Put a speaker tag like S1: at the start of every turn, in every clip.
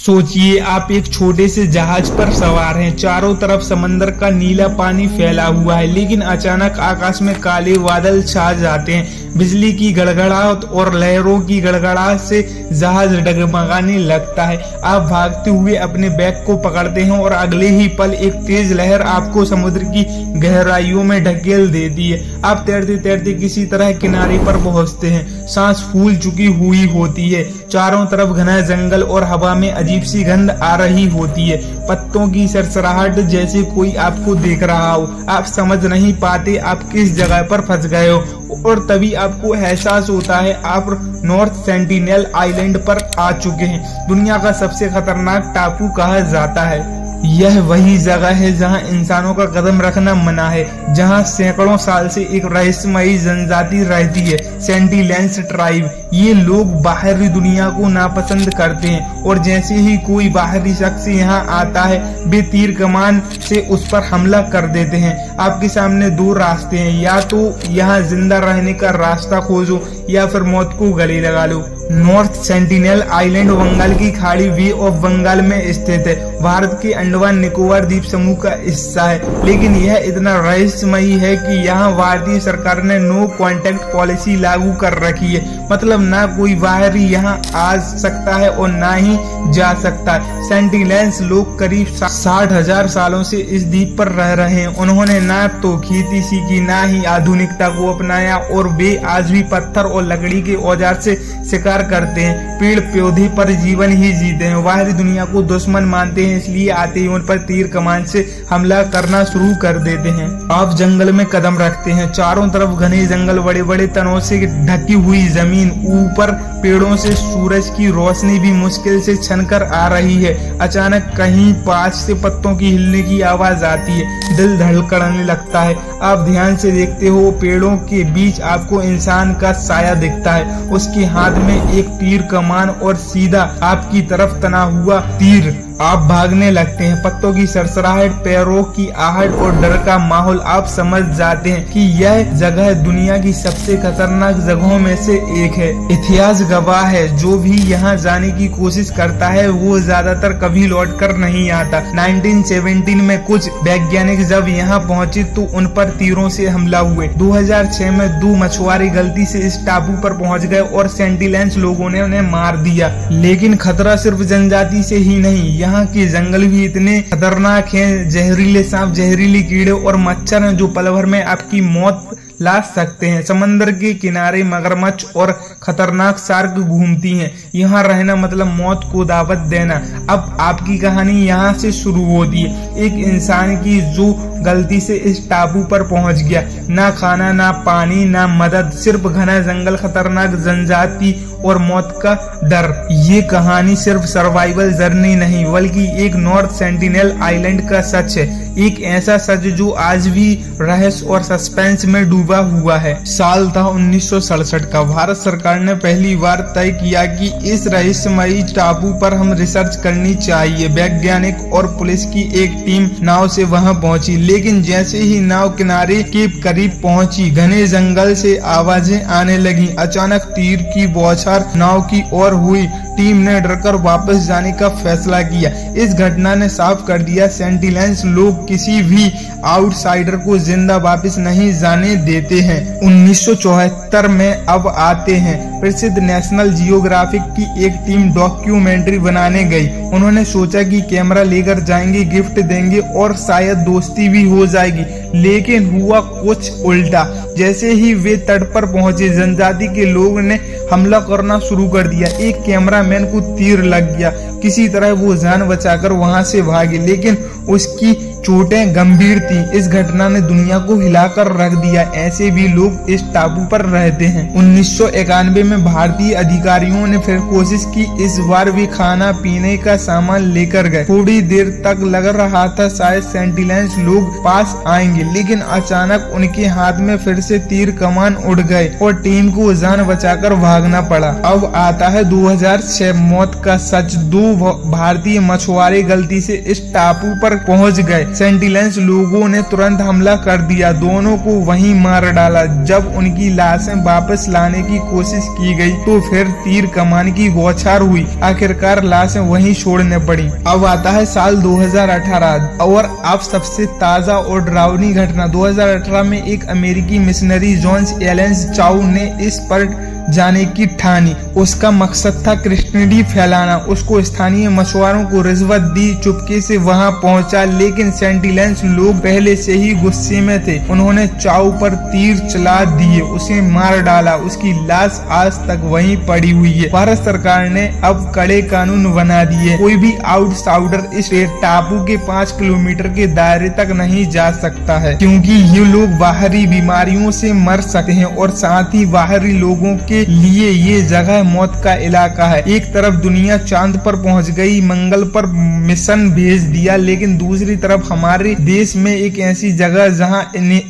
S1: सोचिए आप एक छोटे से जहाज पर सवार हैं, चारों तरफ समंदर का नीला पानी फैला हुआ है, लेकिन अचानक आकाश में काले बादल छा जाते हैं। बिजली की गड़गड़ाहट और लहरों की गड़गड़ाहट से जहाज डगमगाने लगता है। आप भागते हुए अपने बैग को पकड़ते हैं और अगले ही पल एक तेज लहर आपको समुद्र की गहराइयों में ढकेल देती है। आप तैरते तैरते किसी तरह किनारे पर पहुंचते हैं। सांस फूल चुकी हुई होती है, चारों तरफ घना जंगल और हवा में अजीब सी गंध आ रही होती है, पत्तों की सरसराहट जैसे कोई आपको देख रहा हो। आप समझ नहीं पाते आप किस जगह पर फंस गए हो, और तभी आपको एहसास होता है आप नॉर्थ सेंटिनेल आइलैंड पर आ चुके हैं। दुनिया का सबसे खतरनाक टापू कहा जाता है। यह वही जगह है जहां इंसानों का कदम रखना मना है, जहां सैकड़ों साल से एक रहस्यमयी जनजाति रहती है, सेंटिलेंस ट्राइब। ये लोग बाहरी दुनिया को नापसंद करते हैं और जैसे ही कोई बाहरी शख्स यहाँ आता है वे तीर कमान से उस पर हमला कर देते हैं। आपके सामने दो रास्ते हैं, या तो यहाँ जिंदा रहने का रास्ता खोजो या फिर मौत को गले लगा लो। नॉर्थ सेंटिनेल आइलैंड बंगाल की खाड़ी वे ऑफ बंगाल में स्थित है, भारत के अंडमान निकोबार द्वीप समूह का हिस्सा है, लेकिन यह इतना रहस्यमयी है कि यहाँ भारतीय सरकार ने नो कॉन्टैक्ट पॉलिसी लागू कर रखी है। मतलब ना कोई बाहरी यहाँ आ सकता है और ना ही जा सकता है। सेंटिलेंस लोग करीब 60,000 सालों से इस द्वीप पर रह रहे हैं। उन्होंने ना तो खेती सीखी ना ही आधुनिकता को अपनाया, और वे आज भी पत्थर और लकड़ी के औजार से शिकार करते हैं, पेड़ पौधे पर जीवन ही जीते हैं। बाहरी दुनिया को दुश्मन मानते हैं, इसलिए आते ही उन पर तीर कमान से हमला करना शुरू कर देते हैं। आप जंगल में कदम रखते हैं, चारों तरफ घने जंगल, बड़े बड़े तनों से ढकी हुई जमीन, ऊपर पेड़ों से सूरज की रोशनी भी मुश्किल से छनकर आ रही है। अचानक कहीं पास से पत्तों की हिलने की आवाज आती है, दिल धड़कने लगता है। आप ध्यान से देखते हो, पेड़ों के बीच आपको इंसान का साया दिखता है, उसके हाथ में एक तीर कमान और सीधा आपकी तरफ तना हुआ तीर। आप भागने लगते हैं, पत्तों की सरसराहट, पैरों की आहट और डर का माहौल। आप समझ जाते हैं कि यह जगह दुनिया की सबसे खतरनाक जगहों में से एक है। इतिहास गवाह है, जो भी यहाँ जाने की कोशिश करता है वो ज्यादातर कभी लौट कर नहीं आता। 1917 में कुछ वैज्ञानिक जब यहाँ पहुँचे तो उन पर तीरों से हमला हुए। 2006 में 2 मछुआरे गलती से इस टापू पर पहुँच गए और सेंटिलेंस लोगों ने उन्हें मार दिया। लेकिन खतरा सिर्फ जनजाति से ही नहीं, यहाँ के जंगल भी इतने खतरनाक हैं। जहरीले सांप, जहरीले कीड़े और मच्छर हैं जो पल भर में आपकी मौत ला सकते हैं। समंदर के किनारे मगरमच्छ और खतरनाक शार्क घूमती हैं। यहाँ रहना मतलब मौत को दावत देना। अब आपकी कहानी यहाँ से शुरू होती है, एक इंसान की जो गलती से इस टापू पर पहुँच गया। ना खाना, ना पानी, ना मदद, सिर्फ घना जंगल, खतरनाक जनजाति और मौत का डर। ये कहानी सिर्फ सर्वाइवल जर्नी नहीं बल्कि एक नॉर्थ सेंटिनेल आइलैंड का सच है, एक ऐसा सच जो आज भी रहस्य और सस्पेंस में डूबा हुआ है। साल था 1967 का। भारत सरकार ने पहली बार तय किया कि इस रहस्यमयी टापू पर हम रिसर्च करनी चाहिए। वैज्ञानिक और पुलिस की एक टीम नाव से वहां पहुंची, लेकिन जैसे ही नाव किनारे के करीब पहुंची घने जंगल से आवाजें आने लगी। अचानक तीर की बौछार नाव की ओर हुई। टीम ने डरकर वापस जाने का फैसला किया। इस घटना ने साफ कर दिया सेंटिलेंस लोग किसी भी आउटसाइडर को जिंदा वापस नहीं जाने देते हैं। 1974 में अब आते हैं। प्रसिद्ध नेशनल जियोग्राफिक की एक टीम डॉक्यूमेंट्री बनाने गई। उन्होंने सोचा कि कैमरा लेकर जाएंगे, गिफ्ट देंगे और शायद दोस्ती भी हो जाएगी, लेकिन हुआ कुछ उल्टा। जैसे ही वे तट पर पहुंचे जनजाति के लोगों ने हमला करना शुरू कर दिया। एक कैमरामैन को तीर लग गया, किसी तरह वो जान बचाकर वहां से भागे, लेकिन उसकी चोटें गंभीर थी। इस घटना ने दुनिया को हिलाकर रख दिया। ऐसे भी लोग इस टापू पर रहते हैं। 1991 में भारतीय अधिकारियों ने फिर कोशिश की। इस बार भी खाना पीने का सामान लेकर गए। थोड़ी देर तक लग रहा था शायद सेंटिलेंस लोग पास आएंगे, लेकिन अचानक उनके हाथ में फिर से तीर कमान उड़ गए और टीम को जान बचाकर भागना पड़ा। अब आता है 2006 मौत का सच। 2 भारतीय मछुआरे गलती से इस टापू पर पहुंच गए। सेंटिनेल्स लोगों ने तुरंत हमला कर दिया, दोनों को वहीं मार डाला। जब उनकी लाशें वापस लाने की कोशिश की गई तो फिर तीर कमान की बौछार हुई, आखिरकार लाशें वहीं छोड़ने पड़ी। अब आता है साल 2018 और अब सबसे ताजा और डरावनी घटना। 2018 में एक अमेरिकी मिशनरी जॉन एलन चाउ ने इस पर जाने की ठानी। उसका मकसद था क्रिश्चियनिटी फैलाना। उसको स्थानीय मछुआरों को रिश्वत दी, चुपके से वहां पहुंचा, लेकिन सेंटिनेल्स लोग पहले से ही गुस्से में थे। उन्होंने चाउ पर तीर चला दिए, उसे मार डाला। उसकी लाश आज तक वहीं पड़ी हुई है। भारत सरकार ने अब कड़े कानून बना दिए, कोई भी आउटसाइडर इस टापू के 5 किलोमीटर के दायरे तक नहीं जा सकता है, क्योंकि ये लोग बाहरी बीमारियों से मर सकते हैं और साथ ही बाहरी लोगों के लिए ये जगह मौत का इलाका है। एक तरफ दुनिया चांद पर पहुंच गई, मंगल पर मिशन भेज दिया, लेकिन दूसरी तरफ हमारे देश में एक ऐसी जगह जहां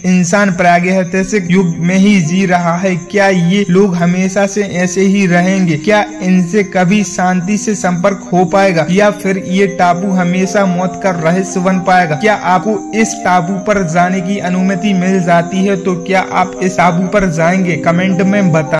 S1: इंसान प्रागैतिहासिक युग में ही जी रहा है। क्या ये लोग हमेशा से ऐसे ही रहेंगे? क्या इनसे कभी शांति से संपर्क हो पाएगा, या फिर ये टापू हमेशा मौत का रहस्य बन पाएगा? क्या आपको इस टापू पर जाने की अनुमति मिल जाती है तो क्या आप इस टापू पर जाएंगे? कमेंट में बता।